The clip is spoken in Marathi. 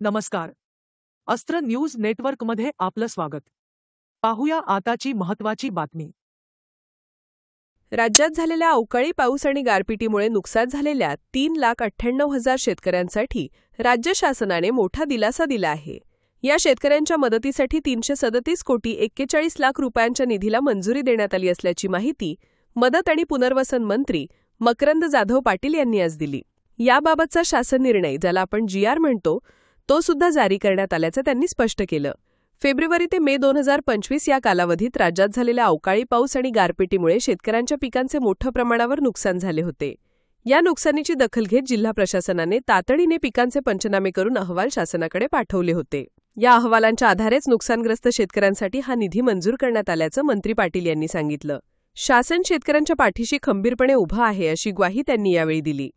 नमस्कार. अस्त्र न्यूज नेटवर्कमध्ये आपलं स्वागत. पाहूया आताची महत्त्वाची बातमी. राज्यात झालेल्या अवकाळी पाऊस आणि गारपिटीमुळे नुकसान झालेल्या 3,98,000 शेतकऱ्यांसाठी राज्य शासनाने मोठा दिलासा दिला आहे. या शेतकऱ्यांच्या मदतीसाठी 337 कोटी 41 लाख रुपयांच्या निधीला मंजुरी देण्यात आली असल्याची माहिती मदत आणि पुनर्वसन मंत्री मकरंद जाधव पाटील यांनी आज दिली. याबाबतचा शासन निर्णय, ज्याला आपण GR म्हणतो, तो सुद्धा जारी करण्यात आल्याचं त्यांनी स्पष्ट केलं. फेब्रुवारी ते मे 2025 या कालावधीत राज्यात झालेल्या अवकाळी पाऊस आणि गारपिटीमुळे शेतकऱ्यांच्या पिकांचे मोठ्या प्रमाणावर नुकसान झाले होते. या नुकसानीची दखल घेत जिल्हा प्रशासनाने तातडीने पिकांचे पंचनामे करून अहवाल शासनाकडे पाठवले होते. या अहवालांच्या आधारेच नुकसानग्रस्त शेतकऱ्यांसाठी हा निधी मंजूर करण्यात आल्याचं मंत्री पाटील यांनी सांगितलं. शासन शेतकऱ्यांच्या पाठीशी खंबीरपणे उभं आहे, अशी ग्वाही त्यांनी यावेळी दिली.